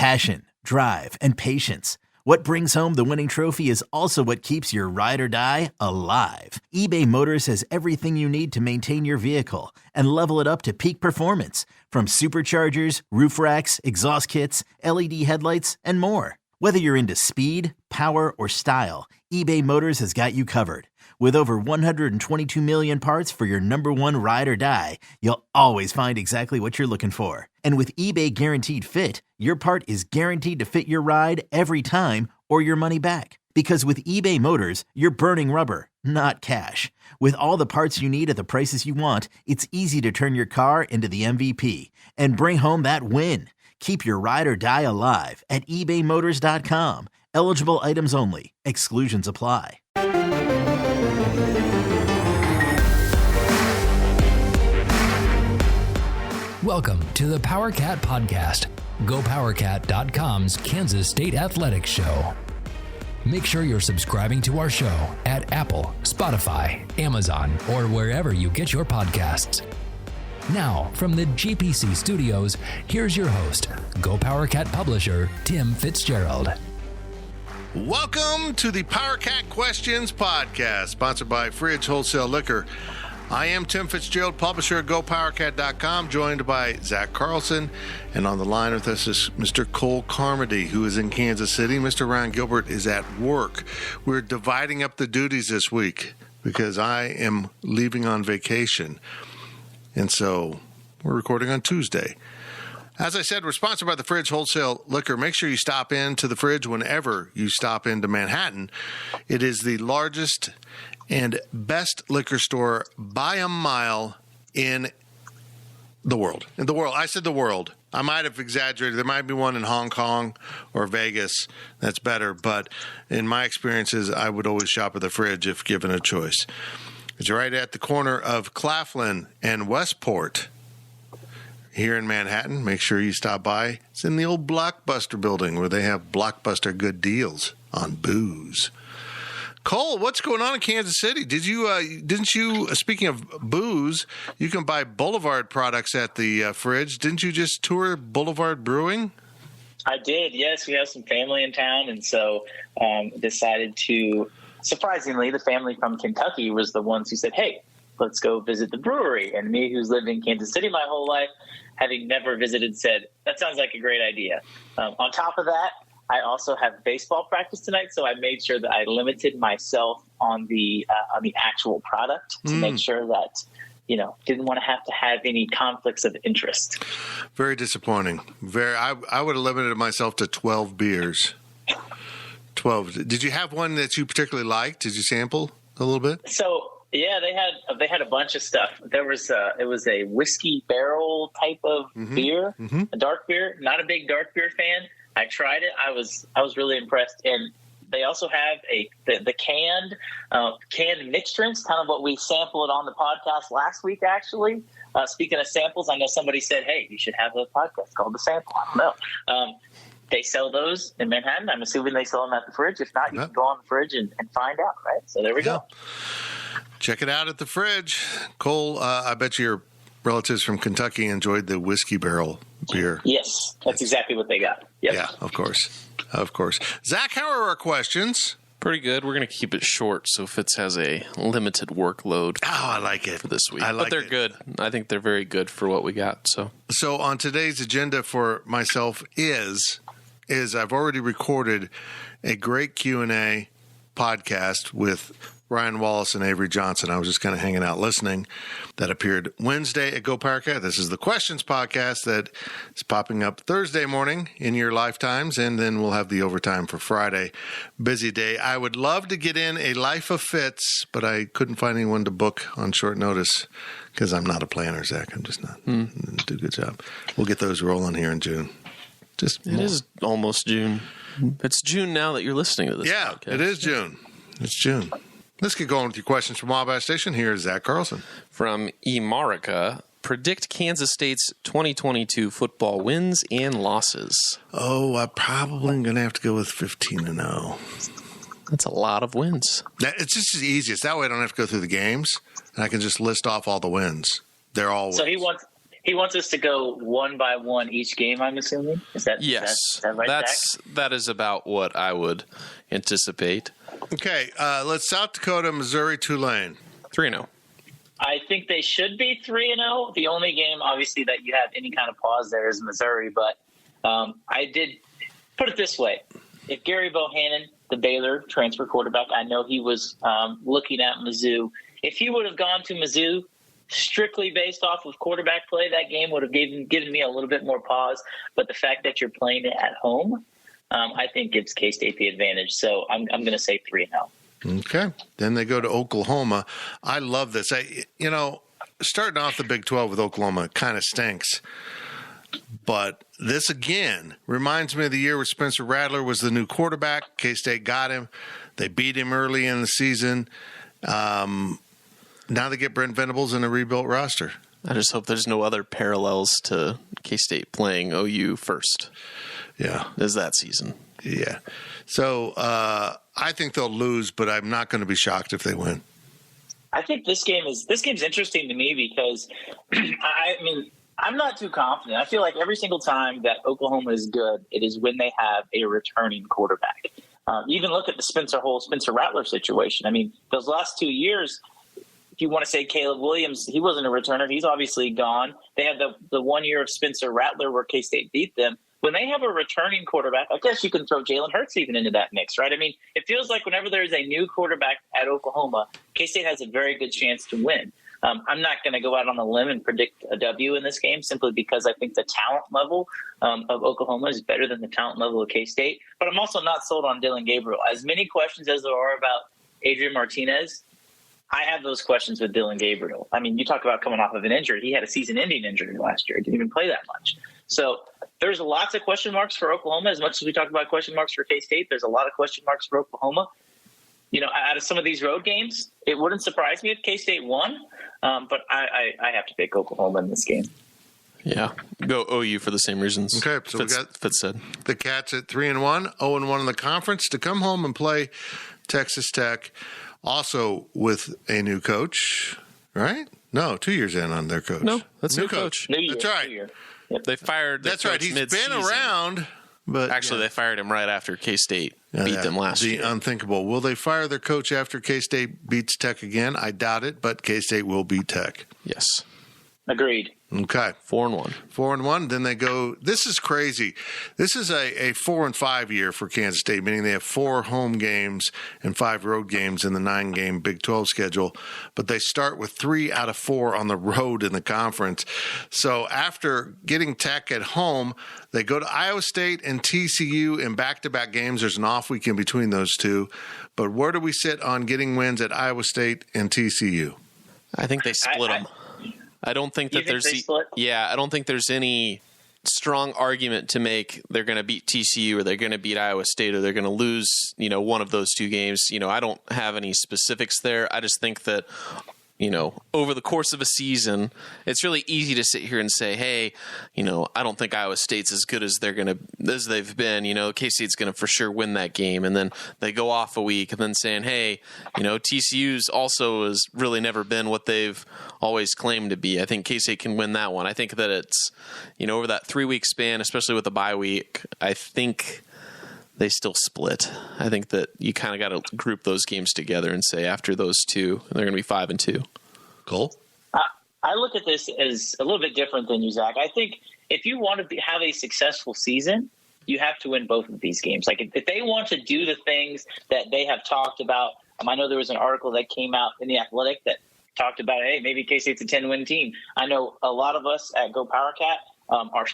Passion, drive, and patience. What brings home the winning trophy is also what keeps your ride or die alive. eBay Motors has everything you need to maintain your vehicle and level it up to peak performance, from superchargers, roof racks, exhaust kits, LED headlights, and more. Whether you're into speed, power, or style, eBay Motors has got you covered. With over 122 million parts for your number one ride or die, you'll always find exactly what you're looking for. And with eBay Guaranteed Fit, your part is guaranteed to fit your ride every time or your money back. Because with eBay Motors, you're burning rubber, not cash. With all the parts you need at the prices you want, it's easy to turn your car into the MVP and bring home that win. Keep your ride or die alive at ebaymotors.com. Eligible items only. Exclusions apply. Welcome to the PowerCat Podcast, GoPowerCat.com's Kansas State Athletics Show. Make sure you're subscribing to our show at Apple, Spotify, Amazon, or wherever you get your podcasts. Now, from the GPC studios, here's your host, GoPowerCat publisher, Tim Fitzgerald. Welcome to the PowerCat Questions Podcast, sponsored by Fridge Wholesale Liquor. I am Tim Fitzgerald, publisher of GoPowerCat.com, joined by Zach Carlson, and on the line with us is Mr. Cole Carmody, who is in Kansas City. Mr. Ryan Gilbert is at work. We're dividing up the duties this week because I am leaving on vacation, and so we're recording on Tuesday. As I said, we're sponsored by the Fridge Wholesale Liquor. Make sure you stop into the Fridge whenever you stop into Manhattan. It is the largest and best liquor store by a mile in the world. In the world. I said the world. I might have exaggerated. There might be one in Hong Kong or Vegas that's better, but in my experiences, I would always shop at the Fridge if given a choice. It's right at the corner of Claflin and Westport here in Manhattan. Make sure you stop by. It's in the old Blockbuster building where they have Blockbuster good deals on booze. Cole, what's going on in Kansas City? Didn't you, speaking of booze, you can buy Boulevard products at the Fridge. Didn't you just tour Boulevard Brewing? I did, yes. We have some family in town, and so decided to, surprisingly, the family from Kentucky was the ones who said, hey, let's go visit the brewery. And me, who's lived in Kansas City my whole life, having never visited, said, that sounds like a great idea. On top of that, I also have baseball practice tonight, so I made sure that I limited myself on the actual product to make sure that, didn't want to have any conflicts of interest. Very disappointing. I would have limited myself to 12 beers. 12. Did you have one that you particularly liked? Did you sample a little bit? So, yeah, they had a bunch of stuff. There was it was a whiskey barrel type of beer, a dark beer. Not a big dark beer fan. I tried it. I was really impressed. And they also have the canned mixed drinks, kind of what we sampled on the podcast last week, actually. Speaking of samples, I know somebody said, hey, you should have a podcast called The Sample. I don't know. They sell those in Manhattan. I'm assuming they sell them at the Fridge. If not, you can go on the Fridge and find out, right? So there we go. Check it out at the Fridge. Cole, I bet your relatives from Kentucky enjoyed the whiskey barrel beer. Yes, that's exactly what they got. Yep. Yeah, of course. Of course. Zach, how are our questions? Pretty good. We're going to keep it short so Fitz has a limited workload. Oh, I like it. For this week. But they're good. I think they're very good for what we got. So on today's agenda for myself is I've already recorded a great Q&A podcast with Ryan Wallace and Avery Johnson. I was just kind of hanging out listening. That appeared Wednesday at Go PowerCat. This is the Questions podcast that is popping up Thursday morning in your lifetimes, and then we'll have the overtime for Friday. Busy day. I would love to get in a Life of Fitz, but I couldn't find anyone to book on short notice because I'm not a planner, Zach. I'm just not. Do a good job. We'll get those rolling here in June. It is almost June. It's June now that you're listening to this podcast. It is June. It's June. Let's get going with your questions from Wabash Station. Here's Zach Carlson. From Emarica, predict Kansas State's 2022 football wins and losses. Oh, I probably am going to have to go with 15-0. That's a lot of wins. It's just as easiest. That way I don't have to go through the games, and I can just list off all the wins. They're all wins. So He wants us to go one by one each game, I'm assuming. Yes. Is that right, Zach? That is about what I would anticipate. Okay, let's South Dakota, Missouri, Tulane. 3-0. I think they should be 3-0. The only game, obviously, that you have any kind of pause there is Missouri. But I did put it this way. If Gary Bohannon, the Baylor transfer quarterback, I know he was looking at Mizzou. If he would have gone to Mizzou strictly based off of quarterback play, that game would have given me a little bit more pause. But the fact that you're playing it at home, I think gives K-State the advantage. So I'm going to say 3-0. Okay. Then they go to Oklahoma. I love this. Starting off the Big 12 with Oklahoma kind of stinks. But this, again, reminds me of the year where Spencer Rattler was the new quarterback. K-State got him. They beat him early in the season. Now they get Brent Venables in a rebuilt roster. I just hope there's no other parallels to K-State playing OU first. Yeah. As that season. Yeah. So I think they'll lose, but I'm not going to be shocked if they win. I think this game's interesting to me because I'm not too confident. I feel like every single time that Oklahoma is good, it is when they have a returning quarterback. Even look at the Spencer Rattler situation. I mean, those last 2 years, if you want to say Caleb Williams, he wasn't a returner. He's obviously gone. They had the 1 year of Spencer Rattler where K-State beat them. When they have a returning quarterback, I guess you can throw Jalen Hurts even into that mix, right? I mean, it feels like whenever there's a new quarterback at Oklahoma, K-State has a very good chance to win. I'm not going to go out on a limb and predict a W in this game simply because I think the talent level of Oklahoma is better than the talent level of K-State. But I'm also not sold on Dylan Gabriel. As many questions as there are about Adrian Martinez, I have those questions with Dylan Gabriel. I mean, you talk about coming off of an injury. He had a season-ending injury last year. He didn't even play that much. So there's lots of question marks for Oklahoma. As much as we talk about question marks for K-State, there's a lot of question marks for Oklahoma. Out of some of these road games, it wouldn't surprise me if K-State won, but I have to pick Oklahoma in this game. Yeah, go OU for the same reasons. Okay, so we got Fitz said. The Cats at 3-1, 0-1 in the conference to come home and play Texas Tech, also with a new coach, right? No, 2 years in on their coach. No, that's new coach. New year, That's right. New year. Yep. They fired. That's right. He's mid-season. been around, but Actually, they fired him right after K-State beat them last year. The unthinkable. Will they fire their coach after K-State beats Tech again? I doubt it, but K-State will beat Tech. Yes. Agreed. Okay. 4-1. 4-1. Then they go. This is crazy. This is a 4-5 year for Kansas State, meaning they have 4 home games and 5 road games in the 9-game Big 12 schedule. But they start with 3 out of 4 on the road in the conference. So after getting Tech at home, they go to Iowa State and TCU in back-to-back games. There's an off week in between those two. But where do we sit on getting wins at Iowa State and TCU? I think they split them. I don't think that I don't think there's any strong argument to make they're going to beat TCU or they're going to beat Iowa State or they're going to lose, one of those two games. I don't have any specifics there. I just think that, over the course of a season, it's really easy to sit here and say, hey, I don't think Iowa State's as good as as they've been. K-State's going to for sure win that game. And then they go off a week and then saying, hey, TCU's also has really never been what they've always claimed to be. I think K-State can win that one. I think that it's, over that 3-week span, especially with the bye week, I think they still split. I think that you kind of got to group those games together and say after those two, they're going to be 5-2. Cole? I look at this as a little bit different than you, Zach. I think if you want to have a successful season, you have to win both of these games. Like if they want to do the things that they have talked about, I know there was an article that came out in The Athletic that talked about, hey, maybe K-State's a 10-win team. I know a lot of us at Go Power Cat are,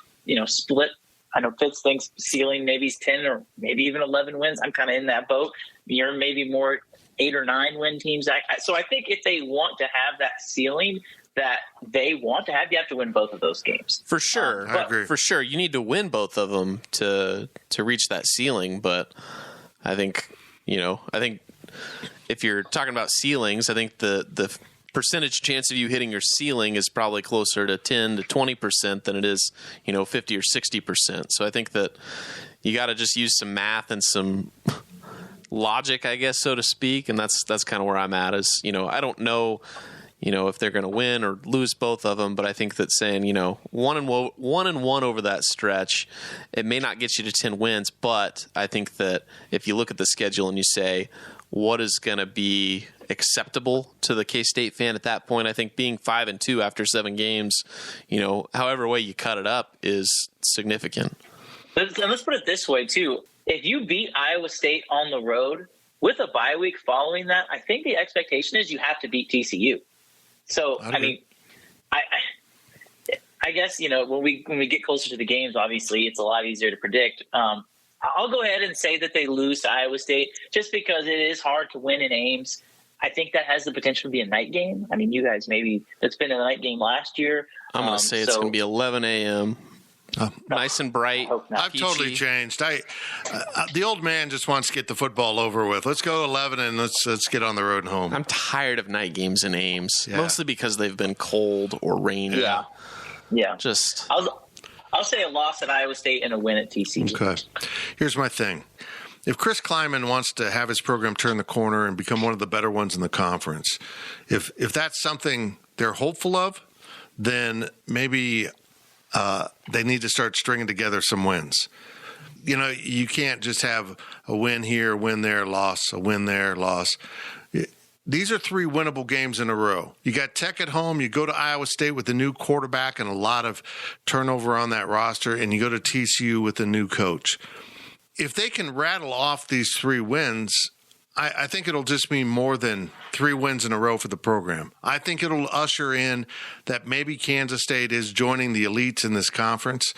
split. I know Fitz thinks ceiling maybe is 10 or maybe even 11 wins. I'm kind of in that boat. You're maybe more 8 or 9 win teams. So I think if they want to have that ceiling that they want to have, you have to win both of those games. For sure. I agree. For sure. You need to win both of them to reach that ceiling. But I think, if you're talking about ceilings, I think the percentage chance of you hitting your ceiling is probably closer to 10 to 20% than it is, 50 or 60%. So I think that you got to just use some math and some logic, I guess, so to speak. And that's kind of where I'm at is, I don't know, if they're going to win or lose both of them. But I think that saying, 1-1 over that stretch, it may not get you to 10 wins. But I think that if you look at the schedule and you say, what is going to be acceptable to the K-State fan at that point, I think being 5-2 after 7 games, however way you cut it up, is significant. Let's put it this way, too. If you beat Iowa State on the road with a bye week following that, I think the expectation is you have to beat TCU. So, I guess, when we get closer to the games, obviously it's a lot easier to predict. I'll go ahead and say that they lose to Iowa State just because it is hard to win in Ames. I think that has the potential to be a night game. I mean, you guys, maybe it's been a night game last year. I'm going to say it's going to be 11 a.m. Nice and bright. I've totally changed. The old man just wants to get the football over with. Let's go 11 and let's get on the road and home. I'm tired of night games in Ames, mostly because they've been cold or rainy. Yeah. Just I'll say a loss at Iowa State and a win at TCU. Okay. Here's my thing. If Chris Kleiman wants to have his program turn the corner and become one of the better ones in the conference, if that's something they're hopeful of, then maybe they need to start stringing together some wins. You can't just have a win here, a win there, loss, a win there, loss. These are 3 winnable games in a row. You got Tech at home. You go to Iowa State with a new quarterback and a lot of turnover on that roster, and you go to TCU with a new coach. If they can rattle off these 3 wins, I think it'll just mean more than 3 wins in a row for the program. I think it'll usher in that maybe Kansas State is joining the elites in this conference,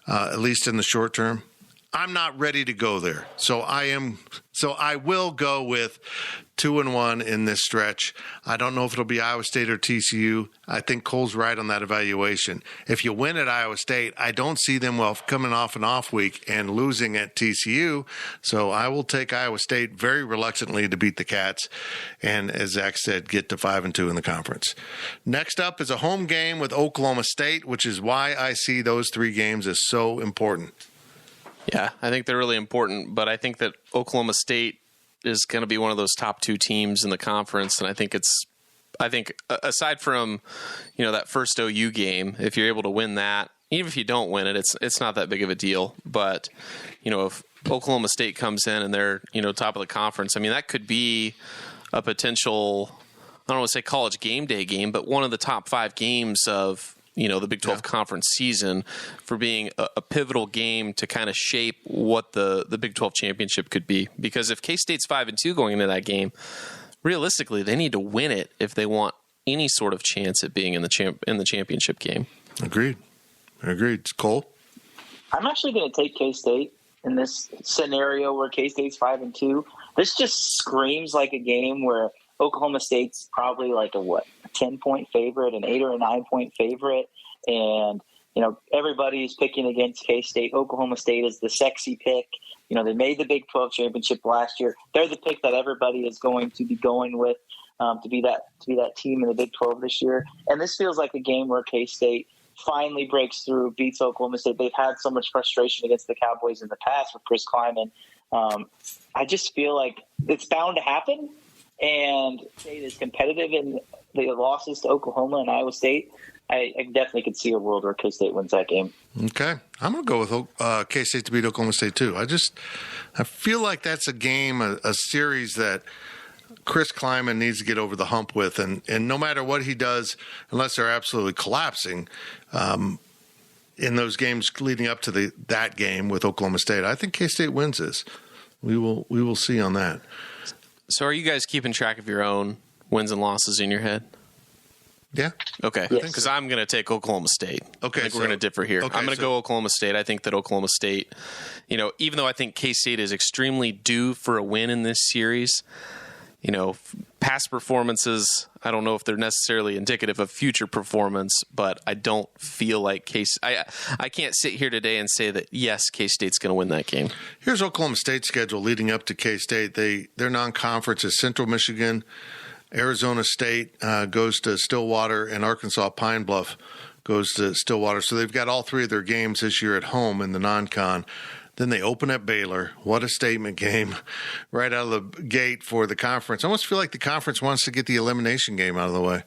at least in the short term. I'm not ready to go there. So I will go with 2-1 in this stretch. I don't know if it'll be Iowa State or TCU. I think Cole's right on that evaluation. If you win at Iowa State, I don't see them coming off an off week and losing at TCU. So I will take Iowa State very reluctantly to beat the Cats. And as Zach said, get to 5-2 in the conference. Next up is a home game with Oklahoma State, which is why I see those 3 games as so important. Yeah, I think they're really important, but I think that Oklahoma State is going to be one of those top 2 teams in the conference, and I think aside from, that first OU game, if you're able to win that, even if you don't win it, it's not that big of a deal. But, if Oklahoma State comes in and they're, top of the conference, I mean, that could be a potential, I don't want to say college game day game, but one of the top 5 games of the Big 12 conference season for being a pivotal game to kind of shape what the Big 12 championship could be. Because if K-State's 5-2 going into that game, realistically, they need to win it if they want any sort of chance at being in the championship game. Agreed. Cole? I'm actually going to take K-State in this scenario where K-State's 5-2. This just screams like a game where Oklahoma State's probably like a 10-point favorite, an 8 or a 9-point favorite. And, everybody's picking against K-State. Oklahoma State is the sexy pick. They made the Big 12 championship last year. They're the pick that everybody is going to be going with to be that team in the Big 12 this year. And this feels like a game where K-State finally breaks through, beats Oklahoma State. They've had so much frustration against the Cowboys in the past with Chris Kleiman. I just feel like it's bound to happen. And State is competitive in the losses to Oklahoma and Iowa State. I definitely could see a world where K-State wins that game. Okay. I'm going to go with K-State to beat Oklahoma State, too. I feel like that's a game, a series that Chris Kleiman needs to get over the hump with. And no matter what he does, unless they're absolutely collapsing, in those games leading up to that game with Oklahoma State, I think K-State wins this. We will see on that. So are you guys keeping track of your own wins and losses in your head? Yeah. Okay. Because I'm going to take Oklahoma State. Okay. I think we're going to differ here. Okay, I'm going to go Oklahoma State. I think that Oklahoma State, even though I think K-State is extremely due for a win in this series, past performances, I don't know if they're necessarily indicative of future performance, but I don't feel like I can't sit here today and say that, yes, K-State's going to win that game. Here's Oklahoma State's schedule leading up to K-State. Their non-conference is Central Michigan, Arizona State goes to Stillwater, and Arkansas Pine Bluff goes to Stillwater. So they've got all 3 of their games this year at home in the non-con. Then they open at Baylor. What a statement game right out of the gate for the conference. I almost feel like the conference wants to get the elimination game out of the way.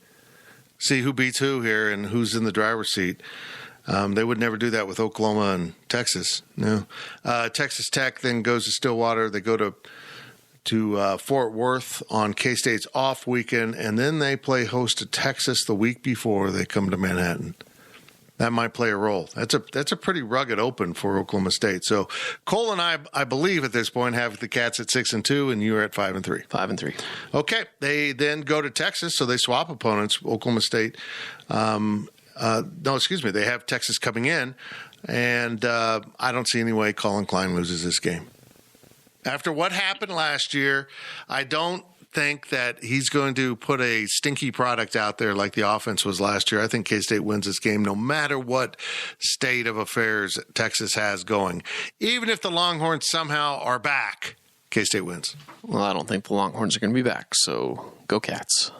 see who beats who here and who's in the driver's seat. They would never do that with Oklahoma and Texas. No. Texas Tech then goes to Stillwater. They go to Fort Worth on K-State's off weekend, and then they play host to Texas the week before they come to Manhattan. That might play a role. That's a pretty rugged open for Oklahoma State. So Cole and I believe at this point have the Cats at 6-2, and you're at 5-3. 5-3. Okay. They then go to Texas, so they swap opponents. Oklahoma State. They have Texas coming in, and I don't see any way Colin Klein loses this game. After what happened last year, I don't think that he's going to put a stinky product out there like the offense was last year. I think K-State wins this game no matter what state of affairs Texas has going. Even if the Longhorns somehow are back, K-State wins. Well, I don't think the Longhorns are going to be back, so go Cats.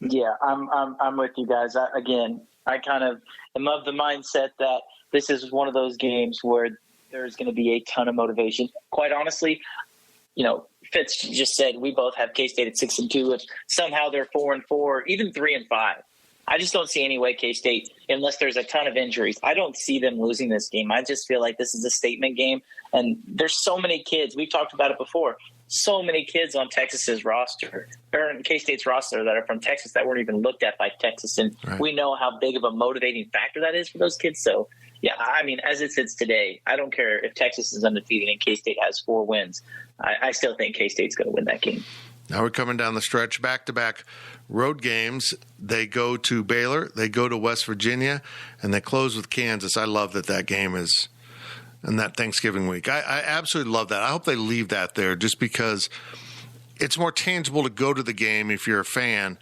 Yeah, I'm with you guys. I kind of am of the mindset that this is one of those games where there's going to be a ton of motivation. Quite honestly, Fitz just said we both have K-State at 6-2. If somehow they're 4-4, even 3-5, I just don't see any way K-State, unless there's a ton of injuries, I don't see them losing this game. I just feel like this is a statement game, and there's so many kids. We've talked about it before. So many kids on Texas's roster, or K-State's roster, that are from Texas that weren't even looked at by Texas, and we know how big of a motivating factor that is for those kids. So, yeah, I mean, as it sits today, I don't care if Texas is undefeated and K-State has 4 wins. I still think K-State's going to win that game. Now we're coming down the stretch, back-to-back road games. They go to Baylor, they go to West Virginia, and they close with Kansas. I love that game is in that Thanksgiving week. I absolutely love that. I hope they leave that there just because it's more tangible to go to the game if you're a fan.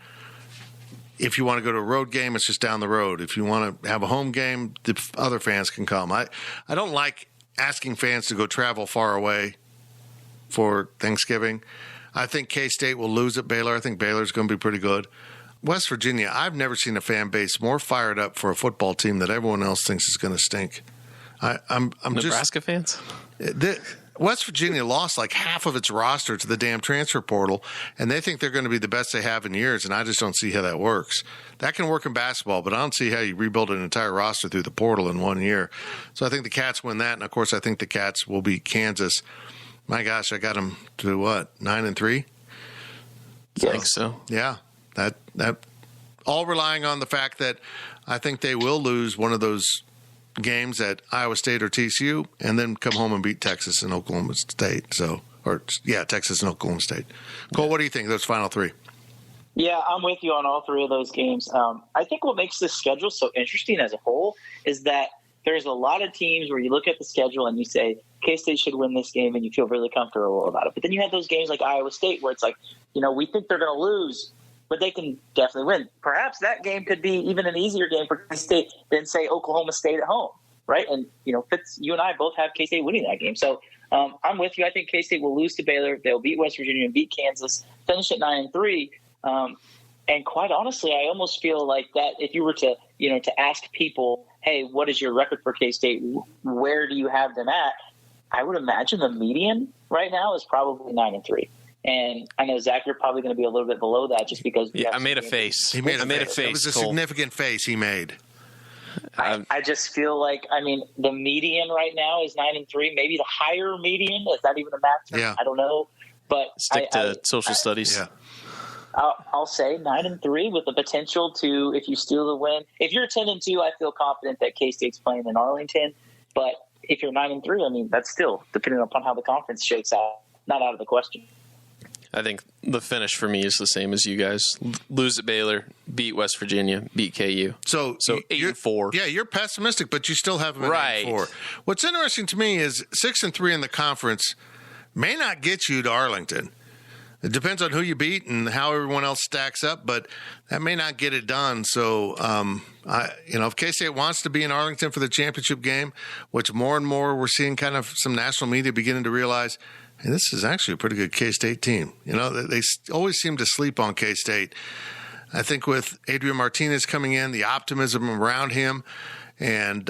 If you want to go to a road game, it's just down the road. If you want to have a home game, the other fans can come. I don't like asking fans to go travel far away for Thanksgiving. I think K-State will lose at Baylor. I think Baylor's going to be pretty good. West Virginia, I've never seen a fan base more fired up for a football team that everyone else thinks is going to stink. I'm Nebraska fans? West Virginia lost like half of its roster to the damn transfer portal, and they think they're going to be the best they have in years, and I just don't see how that works. That can work in basketball, but I don't see how you rebuild an entire roster through the portal in 1 year. So I think the Cats win that, and, of course, I think the Cats will beat Kansas. My gosh, I got them to what, 9-3? I think so. Yeah, that all relying on the fact that I think they will lose one of those games at Iowa State or TCU, and then come home and beat Texas and Oklahoma State. Texas and Oklahoma State. Cole, what do you think of those final 3? Yeah, I'm with you on all 3 of those games. I think what makes this schedule so interesting as a whole is that there's a lot of teams where you look at the schedule and you say, K-State should win this game, and you feel really comfortable about it. But then you have those games like Iowa State where it's like, we think they're going to lose, but they can definitely win. Perhaps that game could be even an easier game for K-State than, say, Oklahoma State at home, right? And, Fitz, you and I both have K-State winning that game. So I'm with you. I think K-State will lose to Baylor. They'll beat West Virginia and beat Kansas, finish at 9-3. And quite honestly, I almost feel like that if you were to, to ask people, hey, what is your record for K-State? Where do you have them at? I would imagine the median right now is probably 9-3. And I know, Zach, you're probably going to be a little bit below that just because. I made a face. He made a face. It was a significant face he made. I just feel like, the median right now is 9-3. Maybe the higher median, is that even a math term? Yeah. I don't know. But stick to social studies. Yeah. I'll say 9-3 with the potential to, if you steal the win. If you're 10-2, I feel confident that K-State's playing in Arlington. But if you're 9-3, that's still, depending upon how the conference shakes out, not out of the question. I think the finish for me is the same as you guys. Lose at Baylor, beat West Virginia, beat KU. So 8-4. Yeah, you're pessimistic, but you still have them at 8-4. What's interesting to me is 6-3 in the conference may not get you to Arlington. It depends on who you beat and how everyone else stacks up, but that may not get it done. So, if K-State wants to be in Arlington for the championship game, which more and more we're seeing kind of some national media beginning to realize, hey, this is actually a pretty good K-State team. They always seem to sleep on K-State. I think with Adrian Martinez coming in, the optimism around him, and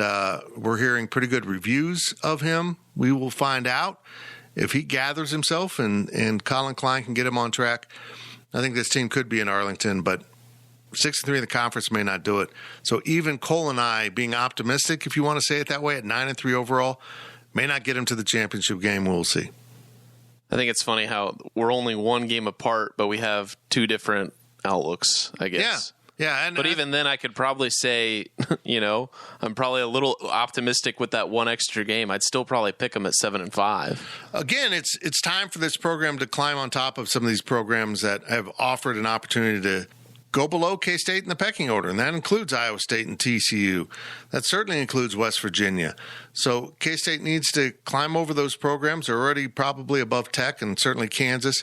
we're hearing pretty good reviews of him. We will find out if he gathers himself and Colin Klein can get him on track. I think this team could be in Arlington, but 6-3 in the conference may not do it. So even Cole and I, being optimistic, if you want to say it that way, at 9-3 overall, may not get him to the championship game. We'll see. I think it's funny how we're only one game apart, but we have two different outlooks, I guess. Yeah. But even then, I could probably say, I'm probably a little optimistic with that one extra game. I'd still probably pick them at 7-5. Again, it's time for this program to climb on top of some of these programs that have offered an opportunity to go below K-State in the pecking order, and that includes Iowa State and TCU. That certainly includes West Virginia. So K-State needs to climb over those programs. They're already probably above Tech and certainly Kansas,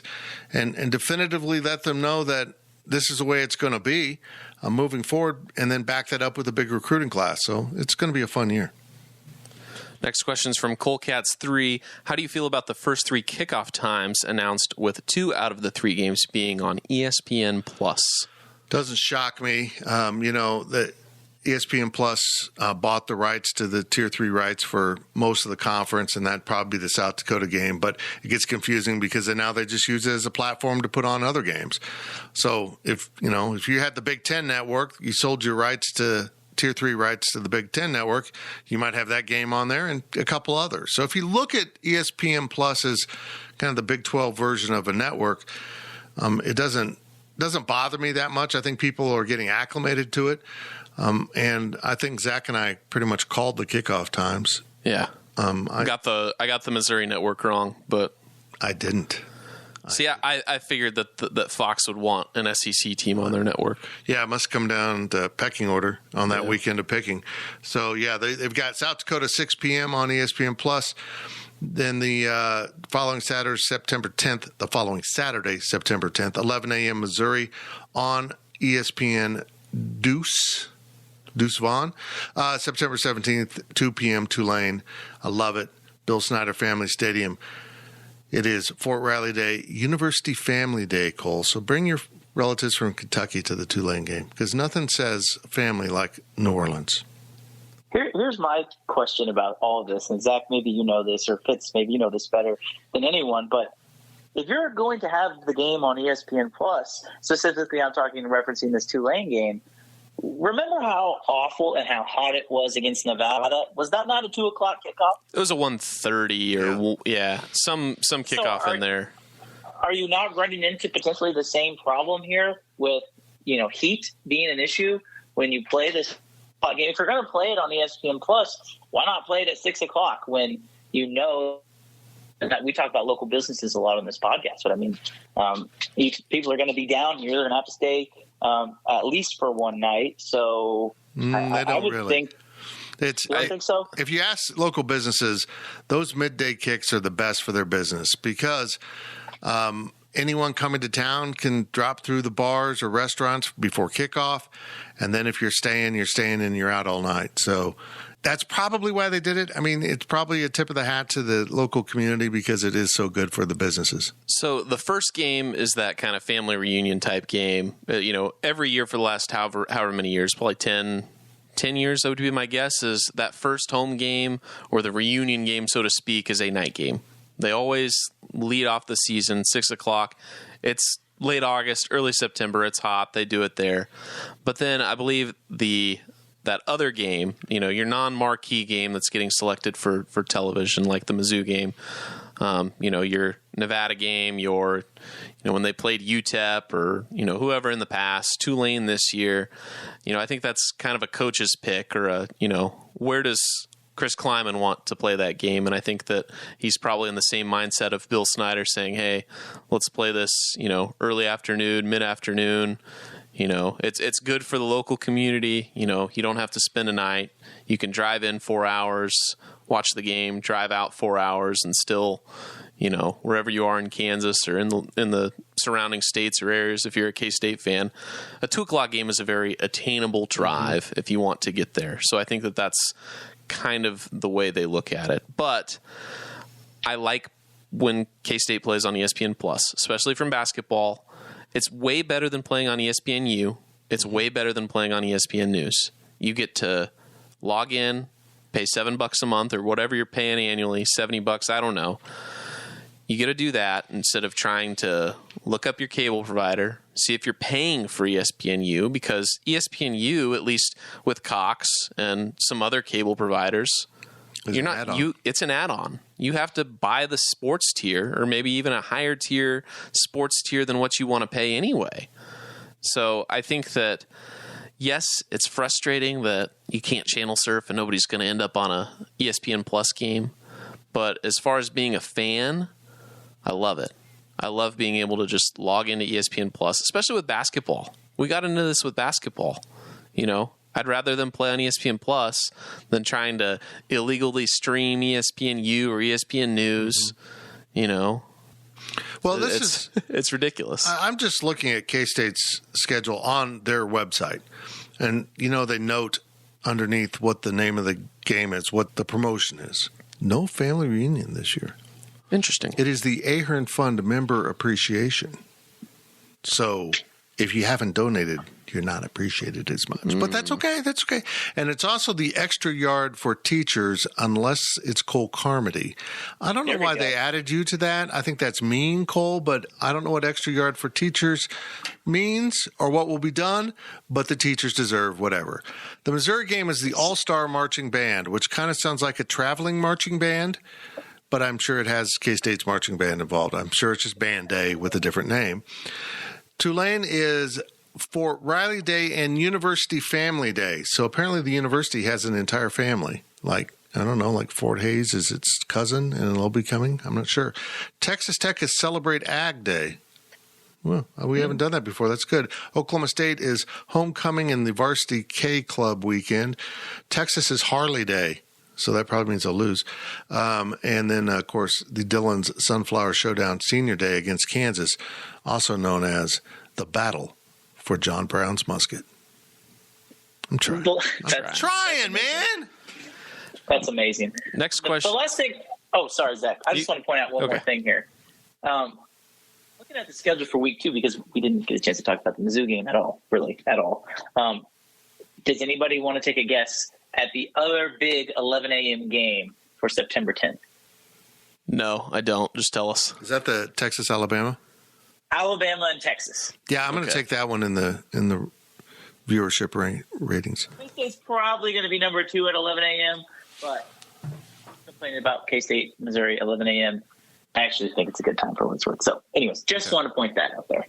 and definitively let them know that this is the way it's going to be moving forward, and then back that up with a big recruiting class. So it's going to be a fun year. Next question is from Colcats3. How do you feel about the first 3 kickoff times announced, with 2 out of the 3 games being on ESPN+? Doesn't shock me. That ESPN Plus bought the rights to the Tier 3 rights for most of the conference, and that'd probably be the South Dakota game. But it gets confusing because now they just use it as a platform to put on other games. So if you had the Big Ten network, you sold your rights to Tier 3 rights to the Big Ten network, you might have that game on there and a couple others. So if you look at ESPN Plus as kind of the Big 12 version of a network, it doesn't bother me that much. I think people are getting acclimated to it. And I think Zach and I pretty much called the kickoff times. Yeah. I got the Missouri network wrong, but I didn't. See, I figured that Fox would want an SEC team on their network. Yeah, it must come down to pecking order on that weekend of picking. So, yeah, they've got South Dakota 6 p.m. on ESPN Plus. Then the following Saturday, September 10th, 11 a.m. Missouri on ESPN Deuce Vaughn. September 17th, 2 p.m. Tulane. I love it. Bill Snyder Family Stadium. It is Fort Riley Day, University Family Day, Cole. So bring your relatives from Kentucky to the Tulane game, because nothing says family like New Orleans. Here's my question about all of this, and Zach, maybe you know this, or Fitz, maybe you know this better than anyone, but if you're going to have the game on ESPN Plus, specifically I'm referencing this Tulane game, remember how awful and how hot it was against Nevada? Was that not a 2 o'clock kickoff? It was a 1:30 or some kickoff in there. Are you not running into potentially the same problem here with heat being an issue when you play this game? If you're going to play it on ESPN Plus, why not play it at 6 o'clock when we talk about local businesses a lot on this podcast, but I mean, people are going to be down here. They're going to have to stay at least for one night. So I would really think. I think so. If you ask local businesses, those midday kicks are the best for their business, because anyone coming to town can drop through the bars or restaurants before kickoff. And then if you're staying and you're out all night. So that's probably why they did it. I mean, it's probably a tip of the hat to the local community because it is so good for the businesses. So the first game is that kind of family reunion type game. Every year for the last however many years, probably 10 years, that would be my guess, is that first home game or the reunion game, so to speak, is a night game. They always lead off the season, 6 o'clock. It's late August, early September. It's hot. They do it there. But then I believe that other game, your non-marquee game that's getting selected for television, like the Mizzou game, your Nevada game, when they played UTEP or, whoever in the past, Tulane this year, I think that's kind of a coach's pick, or where does Chris Kleiman want to play that game? And I think that he's probably in the same mindset of Bill Snyder saying, hey, let's play this, early afternoon, mid-afternoon. It's good for the local community. You don't have to spend a night. You can drive in 4 hours, watch the game, drive out 4 hours, and still, wherever you are in Kansas or in the surrounding states or areas, if you're a K-State fan, a 2 o'clock game is a very attainable drive if you want to get there. So I think that that's kind of the way they look at it. But I like when K-State plays on ESPN Plus, especially from basketball. It's way better than playing on ESPNU. It's way better than playing on ESPN News. You get to log in, pay $7 a month or whatever you're paying annually, $70, I don't know. You get to do that instead of trying to look up your cable provider, See if you're paying for ESPNU, because ESPNU, at least with Cox and some other cable providers, it's an add-on. You have to buy the sports tier, or maybe even a higher tier sports tier than what you want to pay anyway. So I think that, yes, it's frustrating that you can't channel surf and nobody's going to end up on a ESPN Plus game. But as far as being a fan, I love it. I love being able to just log into ESPN Plus, especially with basketball. We got into this with basketball. I'd rather them play on ESPN Plus than trying to illegally stream ESPNU or ESPN News. Well, it's ridiculous. I'm just looking at K-State's schedule on their website, and they note underneath what the name of the game is, what the promotion is. No family reunion this year. Interesting. It is the Ahern Fund Member Appreciation. So if you haven't donated, you're not appreciated as much. But that's okay. That's okay. And it's also the extra yard for teachers, unless it's Cole Carmody. I don't know why they added you to that. I think that's mean, Cole, but I don't know what extra yard for teachers means or what will be done, but the teachers deserve whatever. The Missouri game is the All-Star Marching Band, which kind of sounds like a traveling marching band, but I'm sure it has K-State's marching band involved. I'm sure it's just Band Day with a different name. Tulane is for Riley Day and University Family Day. So apparently the university has an entire family. Like Fort Hayes is its cousin, and it'll be coming. I'm not sure. Texas Tech is Celebrate Ag Day. Well, we haven't done that before. That's good. Oklahoma State is Homecoming and the Varsity K Club weekend. Texas is Harley Day. So that probably means they'll lose. And then, of course, the Dillon's Sunflower Showdown Senior Day against Kansas, also known as the Battle for John Brown's Musket. I'm trying. I'm trying, man. That's amazing. Next question. The last thing. Oh, sorry, Zach. I just want to point out one more thing here. Looking at the schedule for week 2, because we didn't get a chance to talk about the Mizzou game at all, really, at all. Does anybody want to take a guess at the other big 11 a.m. game for September 10th? No, I don't. Just tell us. Is that the Texas-Alabama? Alabama and Texas. Yeah, I'm going to take that one in the viewership ratings. K-State's probably going to be number 2 at 11 a.m., but complaining about K-State, Missouri, 11 a.m., I actually think it's a good time for what it's worth. So, anyways, just want to point that out there.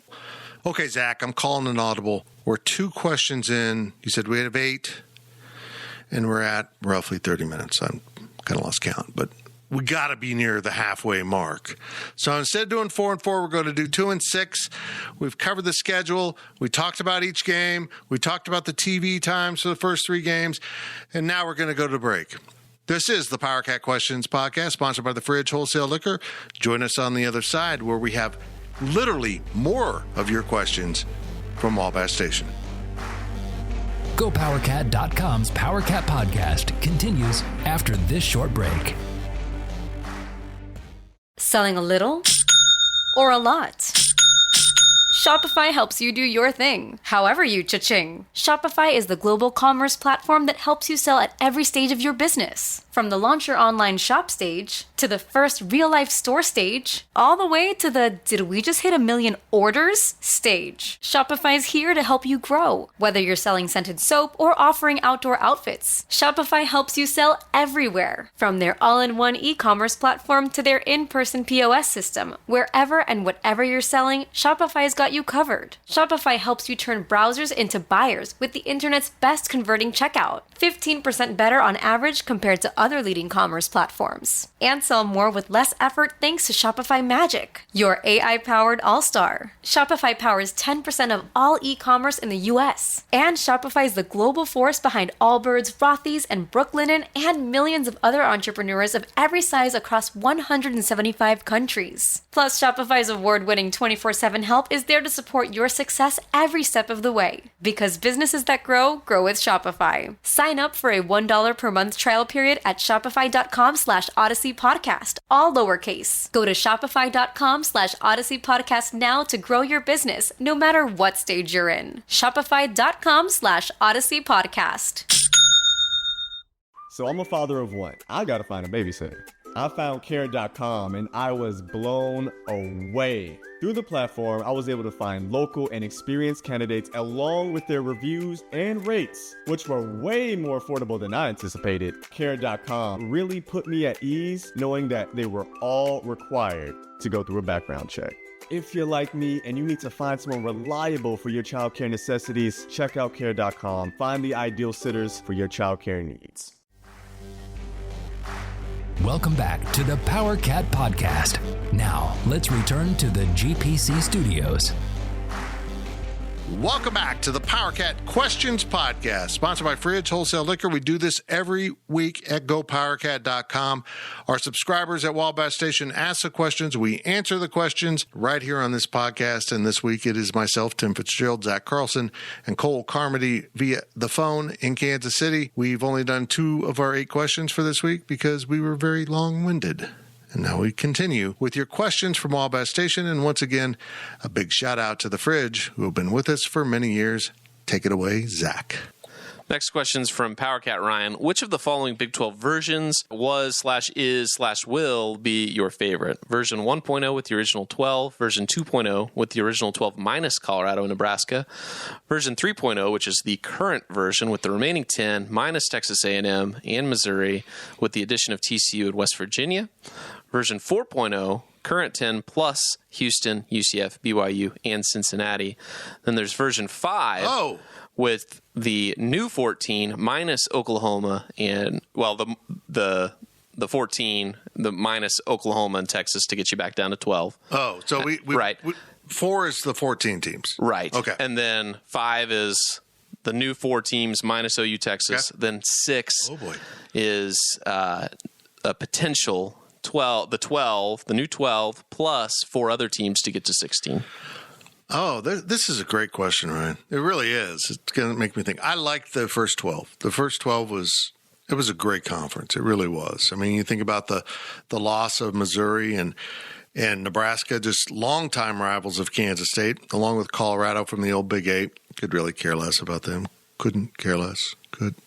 Okay, Zach, I'm calling an audible. We're 2 questions in. You said we have 8, and we're at roughly 30 minutes. I'm kind of lost count, but we got to be near the halfway mark. So instead of doing 4 and 4, we're going to do 2 and 6. We've covered the schedule. We talked about each game. We talked about the TV times for the first 3 games, and now we're going to go to break. This is the Power Cat Questions podcast, sponsored by the Fridge Wholesale Liquor. Join us on the other side, where we have literally more of your questions from Wabash Station. GoPowerCat.com's Power Cat podcast continues after this short break. Selling a little or a lot? Shopify helps you do your thing, however you cha-ching. Shopify is the global commerce platform that helps you sell at every stage of your business. From the launch your online shop stage, to the first real-life store stage, all the way to the did we just hit 1 million orders stage. Shopify's here to help you grow. Whether you're selling scented soap or offering outdoor outfits, Shopify helps you sell everywhere. From their all-in-one e-commerce platform to their in-person POS system, wherever and whatever you're selling, Shopify's got you covered. Shopify helps you turn browsers into buyers with the internet's best converting checkout. 15% better on average compared to other leading commerce platforms. And sell more with less effort thanks to Shopify Magic, your AI-powered all-star. Shopify powers 10% of all e-commerce in the US. And Shopify is the global force behind Allbirds, Rothy's, and Brooklinen, and millions of other entrepreneurs of every size across 175 countries. Plus, Shopify's award-winning 24/7 help is there to support your success every step of the way. Because businesses that grow, grow with Shopify. Sign up for a $1 per month trial period at shopify.com/Odyssey Podcast, all lowercase. Go to shopify.com/Odyssey Podcast now to grow your business, no matter what stage you're in. Shopify.com/Odyssey Podcast. So I'm a father of one. I gotta find a babysitter. I found Care.com and I was blown away. Through the platform, I was able to find local and experienced candidates along with their reviews and rates, which were way more affordable than I anticipated. Care.com really put me at ease knowing that they were all required to go through a background check. If you're like me and you need to find someone reliable for your childcare necessities, check out Care.com. Find the ideal sitters for your childcare needs. Welcome back to the Power Cat Podcast. Now, let's return to the GPC studios. Welcome back to the Power Cat Questions Podcast, sponsored by Fridge Wholesale Liquor. We do this every week at GoPowerCat.com. Our subscribers at Wabash Station ask the questions. We answer the questions right here on this podcast. And this week it is myself, Tim Fitzgerald, Zach Carlson, and Cole Carmody via the phone in Kansas City. We've only done 2 of our 8 questions for this week because we were very long-winded. And now we continue with your questions from Wabash Station. And once again, a big shout out to the Fridge, who have been with us for many years. Take it away, Zach. Next question's from PowerCat Ryan. Which of the following Big 12 versions was/is/will be your favorite? Version 1.0 with the original 12, version 2.0 with the original 12 minus Colorado and Nebraska, version 3.0, which is the current version with the remaining 10 minus Texas A&M and Missouri with the addition of TCU and West Virginia, version 4.0, current 10 plus Houston, UCF, BYU, and Cincinnati. Then there's version 5 with the new 14 minus Oklahoma and, well, the 14, the minus Oklahoma and Texas to get you back down to 12. Oh, so we right. 4 is the 14 teams. Right. Okay. And then 5 is the new 4 teams minus OU, Texas. Okay. Then 6 is a potential 12, the new 12 plus 4 other teams to get to 16. Oh, this is a great question, Ryan. It really is. It's going to make me think. I like the first 12. The first 12 was a great conference. It really was. I mean, you think about the loss of Missouri and Nebraska, just longtime rivals of Kansas State, along with Colorado from the old Big 8. Could really care less about them. Couldn't care less. Couldn't.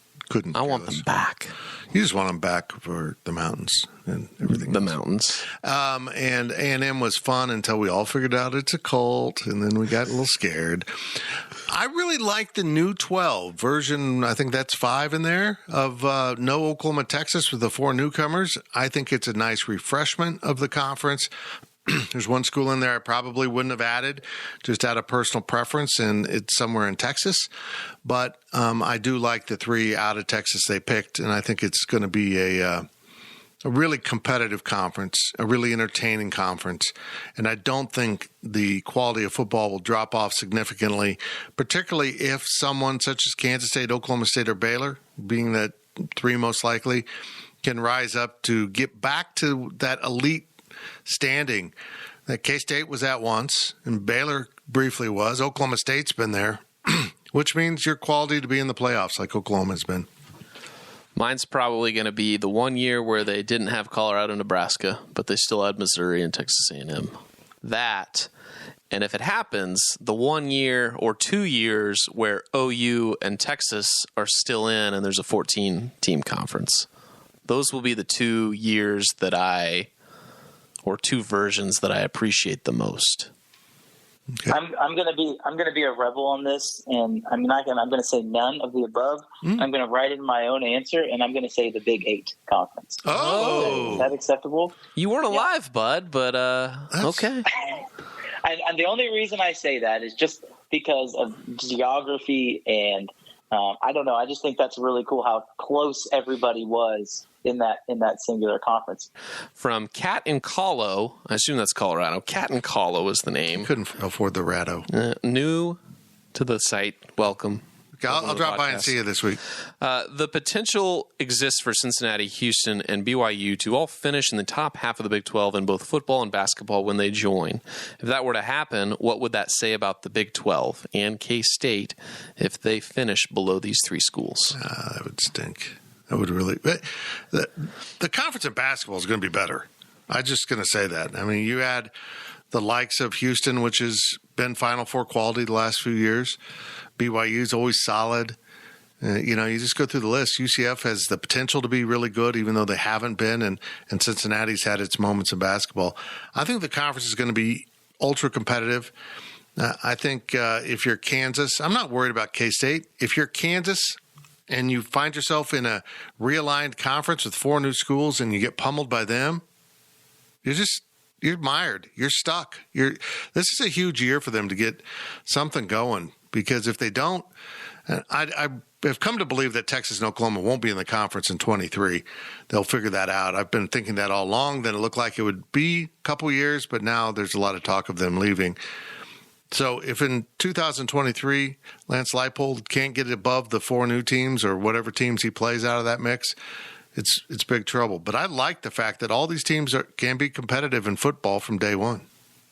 I want them back. You just want them back for the mountains and everything. The mountains. And A&M was fun until we all figured out it's a cult, and then we got a little scared. I really like the new 12 version. I think that's 5 in there of no Oklahoma, Texas with the 4 newcomers. I think it's a nice refreshment of the conference. There's one school in there I probably wouldn't have added just out of personal preference, and it's somewhere in Texas. But I do like the 3 out of Texas they picked, and I think it's going to be a really competitive conference, a really entertaining conference. And I don't think the quality of football will drop off significantly, particularly if someone such as Kansas State, Oklahoma State, or Baylor, being the 3 most likely, can rise up to get back to that elite standing that K-State was at once, and Baylor briefly was. Oklahoma State's been there, which means your quality to be in the playoffs like Oklahoma's been. Mine's probably going to be the one year where they didn't have Colorado, Nebraska, but they still had Missouri and Texas A&M. That, and if it happens, the 1 year or 2 years where OU and Texas are still in and there's a 14-team conference. Those will be the 2 years or 2 versions that I appreciate the most. Okay. I'm gonna be a rebel on this, and I'm gonna say none of the above. I'm gonna write in my own answer, and I'm gonna say the Big 8 conference. Oh, is that acceptable? You weren't alive, bud, but okay. And the only reason I say that is just because of geography, and I don't know. I just think that's really cool how close everybody was in that singular conference. From Cat and Colo, I assume that's Colorado. Cat and Colo is the name. Couldn't afford the Rado. New to the site. Welcome. Okay, I'll drop by and see you this week. The potential exists for Cincinnati, Houston, and BYU to all finish in the top half of the Big 12 in both football and basketball when they join. If that were to happen, what would that say about the Big 12 and K-State if they finish below these 3 schools? That would stink. That would really – the conference in basketball is going to be better. I'm just going to say that. I mean, you had the likes of Houston, which has been Final Four quality the last few years. BYU is always solid. You just go through the list. UCF has the potential to be really good, even though they haven't been, and Cincinnati's had its moments in basketball. I think the conference is going to be ultra competitive. I think if you're Kansas, I'm not worried about K-State. If you're Kansas and you find yourself in a realigned conference with 4 new schools and you get pummeled by them, you're mired. You're stuck. This is a huge year for them to get something going, because if they don't, I have come to believe that Texas and Oklahoma won't be in the conference in 23. They'll figure that out. I've been thinking that all along. Then it looked like it would be a couple years, but now there's a lot of talk of them leaving. So if in 2023 Lance Leipold can't get above the 4 new teams or whatever teams he plays out of that mix, it's big trouble. But I like the fact that all these teams can be competitive in football from day one.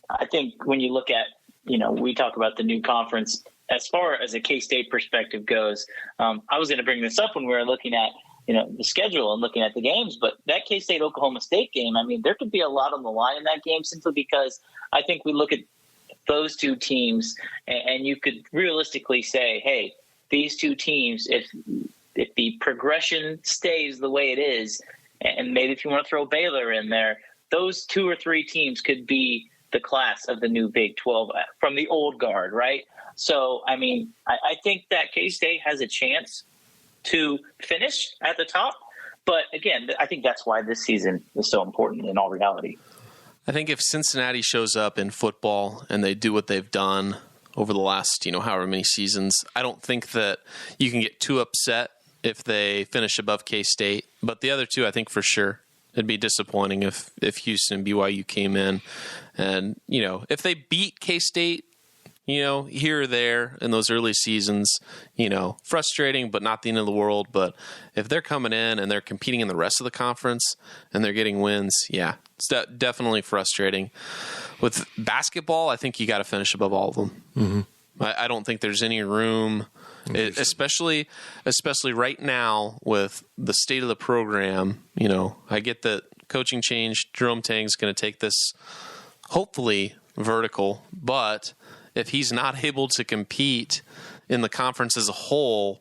I think when you look at, we talk about the new conference, as far as a K-State perspective goes, I was going to bring this up when we were looking at, the schedule and looking at the games, but that K-State Oklahoma State game, there could be a lot on the line in that game, simply because I think we look at those 2 teams and you could realistically say, hey, these 2 teams, if the progression stays the way it is, and maybe if you want to throw Baylor in there, those 2 or 3 teams could be the class of the new Big 12 from the old guard, right? So, I think that K-State has a chance to finish at the top. But again, I think that's why this season is so important in all reality. I think if Cincinnati shows up in football and they do what they've done over the last, however many seasons, I don't think that you can get too upset if they finish above K-State. But the other 2, I think for sure. It'd be disappointing if Houston and BYU came in and, if they beat K-State, here or there in those early seasons, frustrating, but not the end of the world. But if they're coming in and they're competing in the rest of the conference and they're getting wins, yeah, it's definitely frustrating. With basketball, I think you got to finish above all of them. Mm-hmm. I don't think there's any room, especially right now with the state of the program. I get that coaching change. Jerome Tang's going to take this hopefully vertical, but if he's not able to compete in the conference as a whole,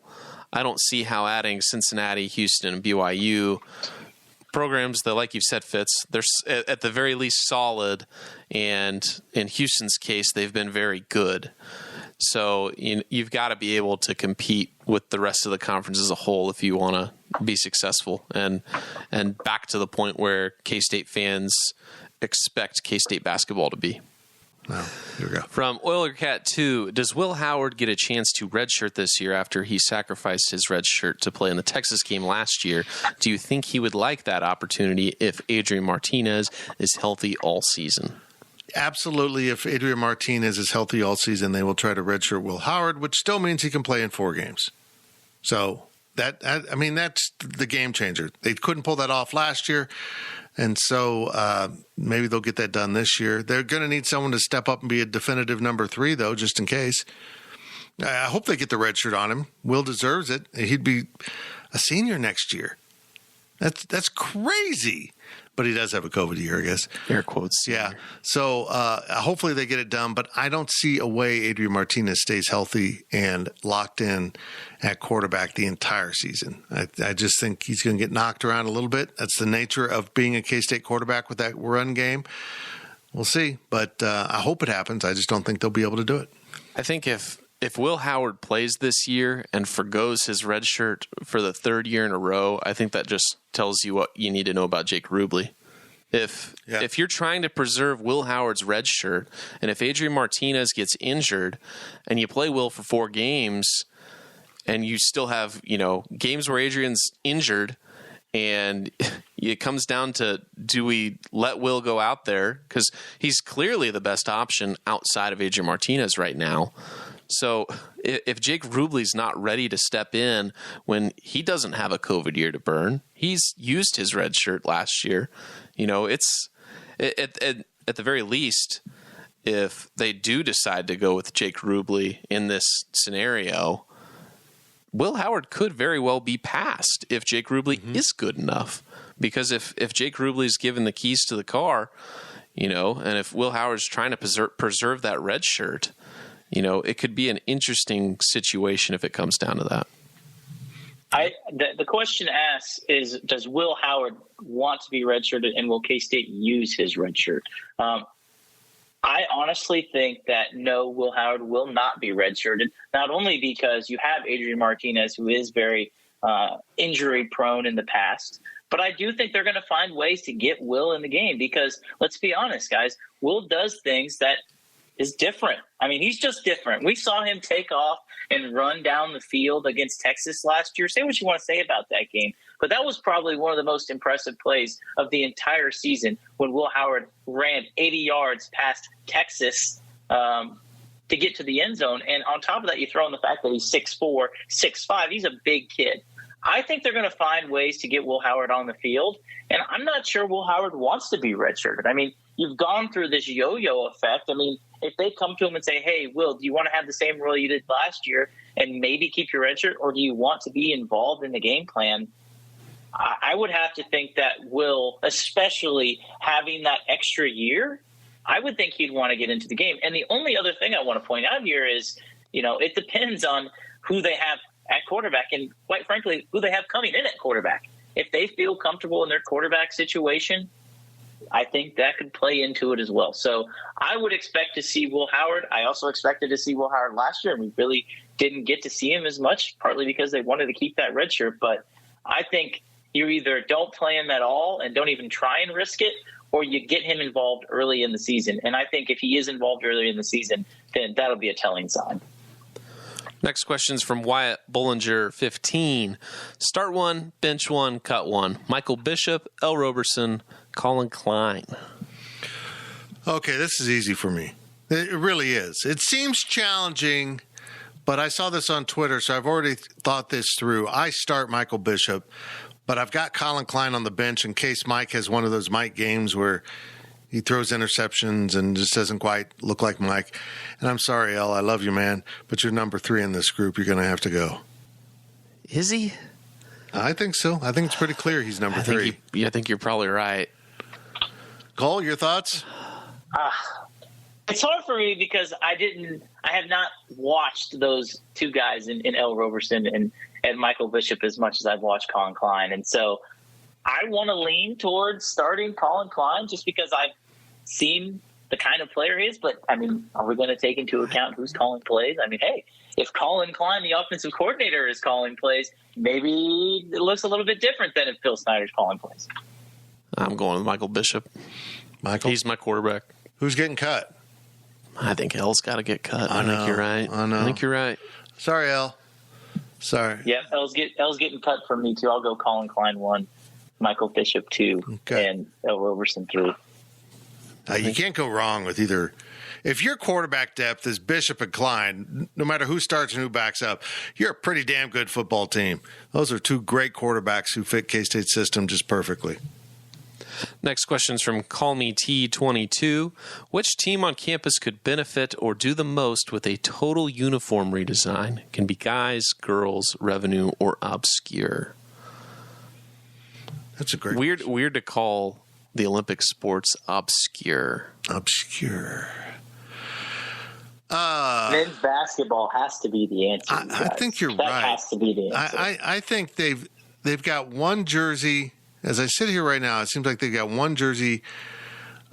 I don't see how adding Cincinnati, Houston, and BYU programs that, like you've said, Fitz, they're at the very least solid, and in Houston's case, they've been very good. So you've got to be able to compete with the rest of the conference as a whole if you want to be successful, and back to the point where K-State fans expect K-State basketball to be. Wow, here we go. From Oiler Cat 2, does Will Howard get a chance to redshirt this year after he sacrificed his red shirt to play in the Texas game last year? Do you think he would like that opportunity if Adrian Martinez is healthy all season? Absolutely. If Adrian Martinez is healthy all season, they will try to redshirt Will Howard, which still means he can play in 4 games. So that's the game changer. They couldn't pull that off last year. And so maybe they'll get that done this year. They're going to need someone to step up and be a definitive number 3, though, just in case. I hope they get the red shirt on him. Will deserves it. He'd be a senior next year. That's crazy. But he does have a COVID year, I guess. Air quotes. Yeah. So hopefully they get it done. But I don't see a way Adrian Martinez stays healthy and locked in at quarterback the entire season. I just think he's going to get knocked around a little bit. That's the nature of being a K-State quarterback with that run game. We'll see. But I hope it happens. I just don't think they'll be able to do it. I think if Will Howard plays this year and forgoes his red shirt for the 3rd year in a row, I think that just tells you what you need to know about Jake Rubley. If you're trying to preserve Will Howard's red shirt, and if Adrian Martinez gets injured and you play Will for 4 games and you still have, games where Adrian's injured, and it comes down to, do we let Will go out there? Because he's clearly the best option outside of Adrian Martinez right now. So if Jake Rubley's not ready to step in when he doesn't have a COVID year to burn, he's used his red shirt last year. It's at the very least, if they do decide to go with Jake Rubley in this scenario, Will Howard could very well be passed if Jake Rubley is good enough. Because if Jake Rubley's given the keys to the car, and if Will Howard's trying to preserve that red shirt, it could be an interesting situation if it comes down to that. The question asks is, does Will Howard want to be redshirted, and will K-State use his redshirt? I honestly think that no, Will Howard will not be redshirted, not only because you have Adrian Martinez, who is very injury prone in the past, but I do think they're going to find ways to get Will in the game because, let's be honest, guys, Will does things that is different. I mean, he's just different. We saw him take off and run down the field against Texas last year. Say what you want to say about that game, but that was probably one of the most impressive plays of the entire season when Will Howard ran 80 yards past Texas to get to the end zone. And on top of that, you throw in the fact that he's 6'4", 6'5". He's a big kid. I think they're going to find ways to get Will Howard on the field, and I'm not sure Will Howard wants to be redshirted. I mean, you've gone through this yo-yo effect. I mean, if they come to him and say, hey, Will, do you want to have the same role you did last year and maybe keep your redshirt, or do you want to be involved in the game plan? I would have to think that Will, especially having that extra year, I would think he'd want to get into the game. And the only other thing I want to point out here is, it depends on who they have at quarterback and, quite frankly, who they have coming in at quarterback. If they feel comfortable in their quarterback situation, I think that could play into it as well. So I would expect to see Will Howard. I also expected to see Will Howard last year, and we really didn't get to see him as much, partly because they wanted to keep that red shirt. But I think you either don't play him at all and don't even try and risk it, or you get him involved early in the season. And I think if he is involved early in the season, then that'll be a telling sign. Next question is from Wyatt Bollinger, 15. Start one, bench one, cut one. Michael Bishop, L. Roberson, Colin Klein. Okay, this is easy for me. It really is. It seems challenging, but I saw this on Twitter, so I've already thought this through. I start Michael Bishop, but I've got Colin Klein on the bench in case Mike has one of those Mike games where he throws interceptions and just doesn't quite look like Mike. And I'm sorry, El, I love you, man, but you're number 3 in this group. You're going to have to go. Is he? I think so. I think it's pretty clear he's number 3. I think you're probably right. Cole, your thoughts? It's hard for me because I have not watched those two guys in L. Roberson and Michael Bishop as much as I've watched Colin Klein. And so I want to lean towards starting Colin Klein just because I've seen the kind of player he is. But, I mean, are we going to take into account who's calling plays? I mean, hey, if Colin Klein, the offensive coordinator, is calling plays, maybe it looks a little bit different than if Phil Snyder's calling plays. I'm going with Michael Bishop. Michael? He's my quarterback. Who's getting cut? I think L's got to get cut. I think you're right. I think you're right. Sorry, L. Sorry. Yeah, L's getting cut from me, too. I'll go Colin Klein 1, Michael Bishop 2, and L. Roberson 3. You can't go wrong with either. If your quarterback depth is Bishop and Klein, no matter who starts and who backs up, you're a pretty damn good football team. Those are two great quarterbacks who fit K-State's system just perfectly. Next question is from Call Me T22. Which team on campus could benefit or do the most with a total uniform redesign? Can be guys, girls, revenue, or obscure. That's a great weird to call the Olympic sports obscure. Obscure. Men's basketball has to be the answer. I think you're right. That has to be the answer. I think they've got one jersey. As I sit here right now, it seems like they've got one jersey.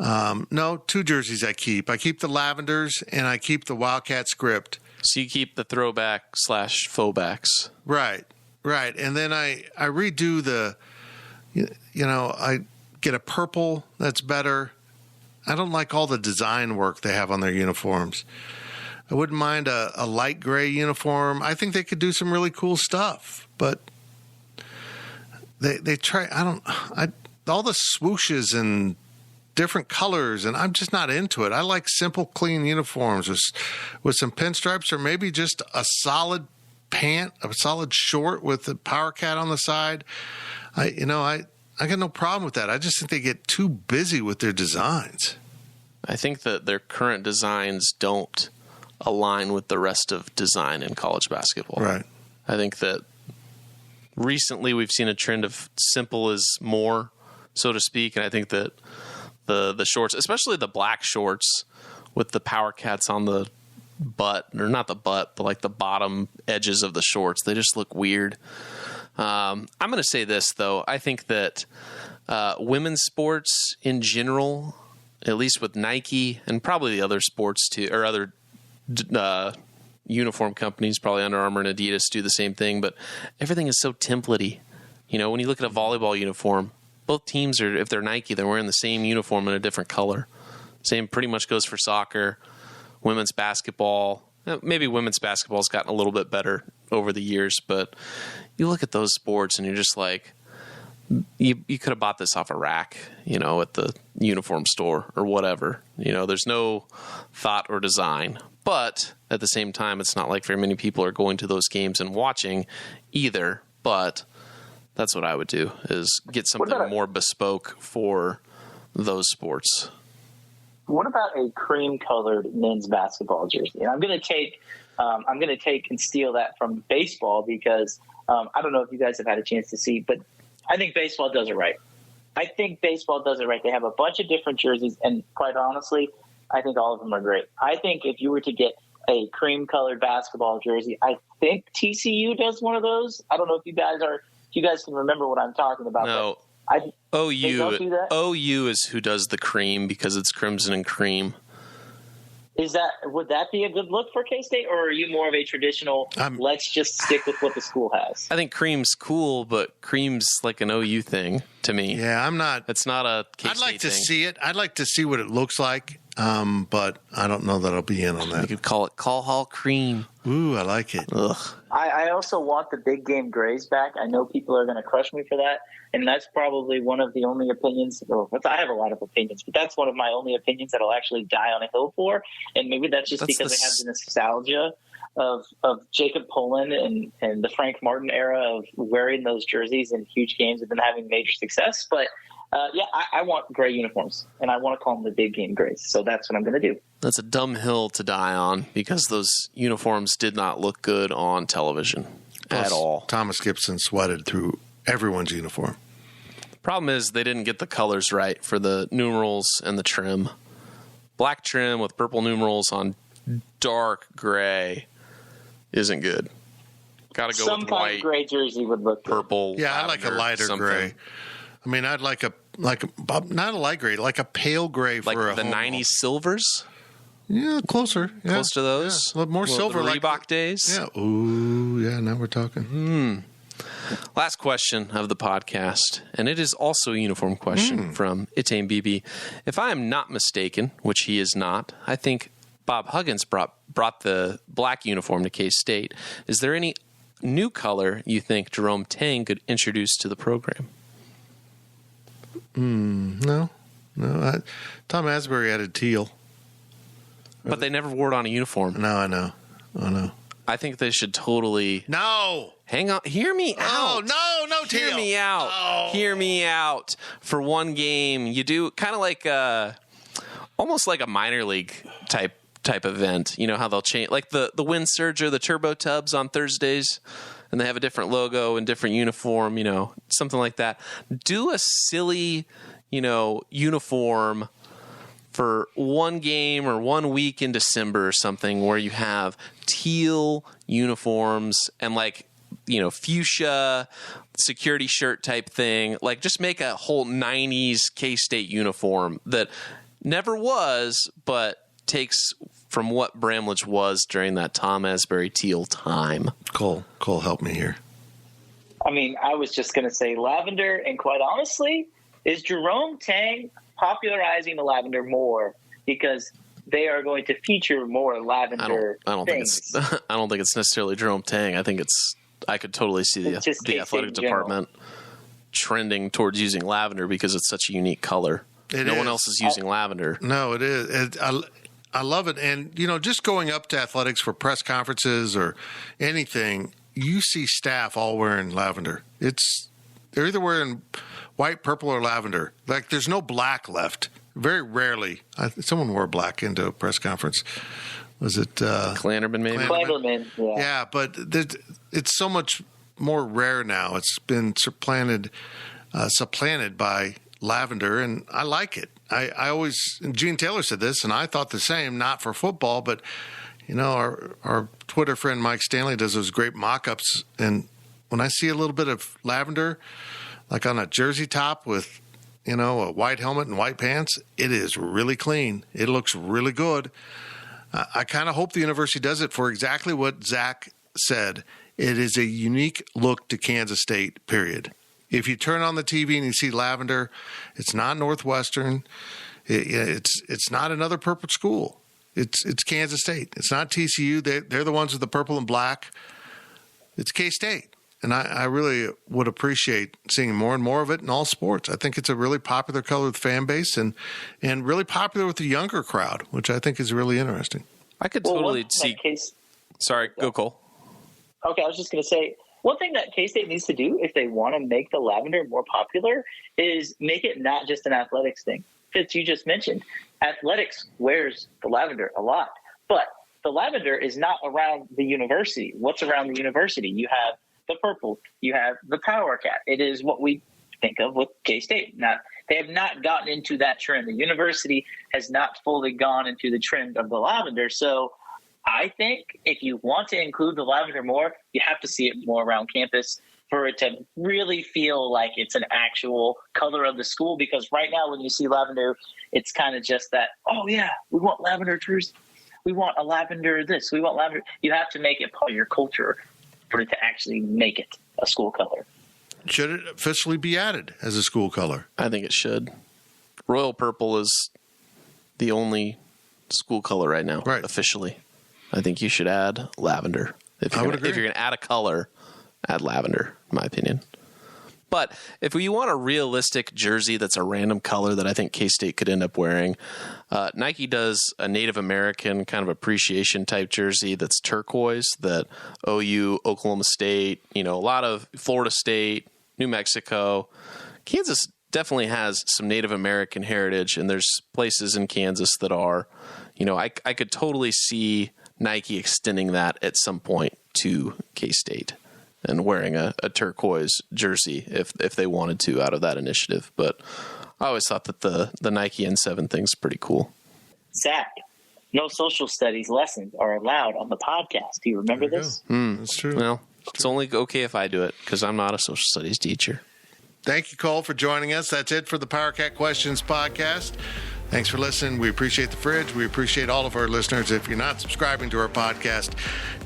No, 2 jerseys I keep. I keep the Lavenders and I keep the Wildcat script. So you keep the throwback / faux backs. Right. And then I redo the, I get a purple that's better. I don't like all the design work they have on their uniforms. I wouldn't mind a light gray uniform. I think they could do some really cool stuff, but they try. All the swooshes and different colors, and I'm just not into it. I like simple, clean uniforms with some pinstripes, or maybe just a solid pant, a solid short with the Power Cat on the side. I got no problem with that. I just think they get too busy with their designs. I think that their current designs don't align with the rest of design in college basketball. Right. I think that recently we've seen a trend of simple is more, so to speak, and I think that the shorts, especially the black shorts with the Power Cats on the butt, or not the butt, but like the bottom edges of the shorts, they just look weird. I'm going to say this, though. I think that women's sports in general, at least with Nike and probably the other sports too, or other uniform companies, probably Under Armour and Adidas do the same thing, but everything is so template-y. When you look at a volleyball uniform, both teams are, if they're Nike, they're wearing the same uniform in a different color. Same pretty much goes for soccer, women's basketball. Maybe women's basketball's gotten a little bit better over the years, but you look at those sports and you're just like, you could have bought this off a rack, at the uniform store or whatever. There's no thought or design. But at the same time, it's not like very many people are going to those games and watching either. But that's what I would do, is get something more bespoke for those sports. What about a cream-colored men's basketball jersey? And I'm going to take and steal that from baseball because I don't know if you guys have had a chance to see, but I think baseball does it right. They have a bunch of different jerseys, and quite honestly, I think all of them are great. I think if you were to get a cream-colored basketball jersey, I think TCU does one of those. I don't know if you guys can remember what I'm talking about. No. OU is who does the cream because it's crimson and cream. Would that be a good look for K-State, or are you more of a traditional, let's just stick with what the school has? I think cream's cool, but cream's like an OU thing to me. Yeah, I'm not. It's not a K-State I'd like to thing. see it. I'd like to see what it looks like, but I don't know that I'll be in on that. You could call it Call Hall Cream. Ooh, I like it. Ugh. I also want the big game grays back. I know people are going to crush me for that, and that's probably one of the only opinions. I have a lot of opinions, but that's one of my only opinions that I'll actually die on a hill for. And maybe that's because I have the nostalgia of Jacob Pullen and the Frank Martin era of wearing those jerseys in huge games and then having major success. But I want gray uniforms, and I want to call them the big game grays. So that's what I'm going to do. That's a dumb hill to die on because those uniforms did not look good on television at all. Thomas Gibson sweated through everyone's uniform. The problem is they didn't get the colors right for the numerals and the trim. Black trim with purple numerals on dark gray isn't good. Got to go with white. Some kind of gray jersey would look good. Purple. Yeah, I like a lighter gray. I mean, I'd like not a light gray, like a pale gray for like the 90s silvers. Yeah, closer. Yeah. Close to those. Yeah. A little more silver. The Reebok days. Yeah. Ooh, yeah, now we're talking. Last question of the podcast, and it is also a uniform question from Itane BB. If I am not mistaken, which he is not, I think Bob Huggins brought the black uniform to K-State. Is there any new color you think Jerome Tang could introduce to the program? No. Tom Asbury added teal. But they never wore it on a uniform. No, I know. I think they should totally... No! Hang on. Hear me out. Oh, no teal. Hear me out. Oh. Hear me out. For one game, you do kind of like almost like a minor league type event. You know how they'll change... Like the Wind Surger, the Turbo Tubs on Thursdays, and they have a different logo and different uniform, something like that. Do a silly, uniform for one game or 1 week in December or something where you have teal uniforms and fuchsia security shirt type thing. Like just make a whole 90s K-State uniform that never was, but takes from what Bramlage was during that Tom Asbury teal time. Cole, help me here. I mean, I was just going to say lavender, and quite honestly, is Jerome Tang popularizing the lavender more because they are going to feature more lavender things. I don't think it's necessarily Jerome Tang. I could totally see the athletic department trending towards using lavender because it's such a unique color. No one else is using lavender. No, it is. I love it. And, just going up to athletics for press conferences or anything, you see staff all wearing lavender. They're either wearing white, purple, or lavender. Like, there's no black left. Very rarely. Someone wore black into a press conference. Was it Klanderman, maybe? Klanderman, yeah. Yeah, but it's so much more rare now. It's been supplanted by lavender, and I like it. I always, Gene Taylor said this, and I thought the same, not for football, but, our Twitter friend Mike Stanley does those great mock-ups, and when I see a little bit of lavender, like on a jersey top with, a white helmet and white pants, it is really clean. It looks really good. I kind of hope the university does it for exactly what Zach said. It is a unique look to Kansas State, period. If you turn on the TV and you see lavender, it's not Northwestern. It's not another purple school. It's Kansas State. It's not TCU. They're the ones with the purple and black. It's K-State. And I really would appreciate seeing more and more of it in all sports. I think it's a really popular color with the fan base and really popular with the younger crowd, which I think is really interesting. I could totally see. Sorry, go Cole. Okay, I was just going to say, one thing that K-State needs to do if they want to make the lavender more popular is make it not just an athletics thing. Fitz, you just mentioned, athletics wears the lavender a lot, but the lavender is not around the university. What's around the university? You have the purple, you have the Power Cat. It is what we think of with K-State. They have not gotten into that trend. The university has not fully gone into the trend of the lavender. So I think if you want to include the lavender more, you have to see it more around campus for it to really feel like it's an actual color of the school. Because right now when you see lavender, it's kind of just that, oh yeah, we want lavender trees. We want a lavender this. We want lavender. You have to make it part of your culture for it to actually make it a school color. Should it officially be added as a school color? I think it should. Royal purple is the only school color right now, officially. I think you should add lavender. If you're going to add a color, add lavender, in my opinion. But if you want a realistic jersey that's a random color that I think K-State could end up wearing, Nike does a Native American kind of appreciation type jersey that's turquoise that OU, Oklahoma State, a lot of Florida State, New Mexico. Kansas definitely has some Native American heritage, and there's places in Kansas that are, I could totally see Nike extending that at some point to K-State and wearing a turquoise jersey if they wanted to out of that initiative. But I always thought that the Nike N7 thing's pretty cool. Zach, no social studies lessons are allowed on the podcast. Do you remember this? That's true. Well, it's only okay if I do it because I'm not a social studies teacher. Thank you, Cole, for joining us. That's it for the PowerCat Questions podcast. Thanks for listening. We appreciate the fridge. We appreciate all of our listeners. If you're not subscribing to our podcast,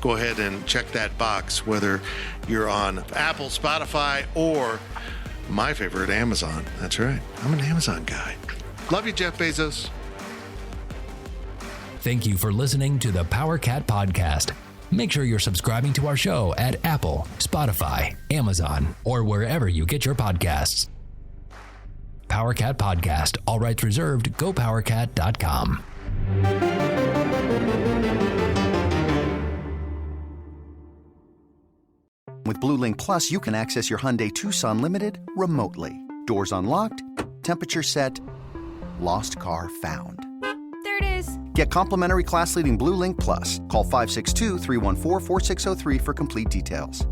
go ahead and check that box, whether you're on Apple, Spotify, or my favorite, Amazon. That's right. I'm an Amazon guy. Love you, Jeff Bezos. Thank you for listening to the PowerCat Podcast. Make sure you're subscribing to our show at Apple, Spotify, Amazon, or wherever you get your podcasts. PowerCat Podcast. All rights reserved. GoPowerCat.com. With Blue Link Plus, you can access your Hyundai Tucson Limited remotely. Doors unlocked, temperature set, lost car found. There it is. Get complimentary class-leading Blue Link Plus. Call 562-314-4603 for complete details.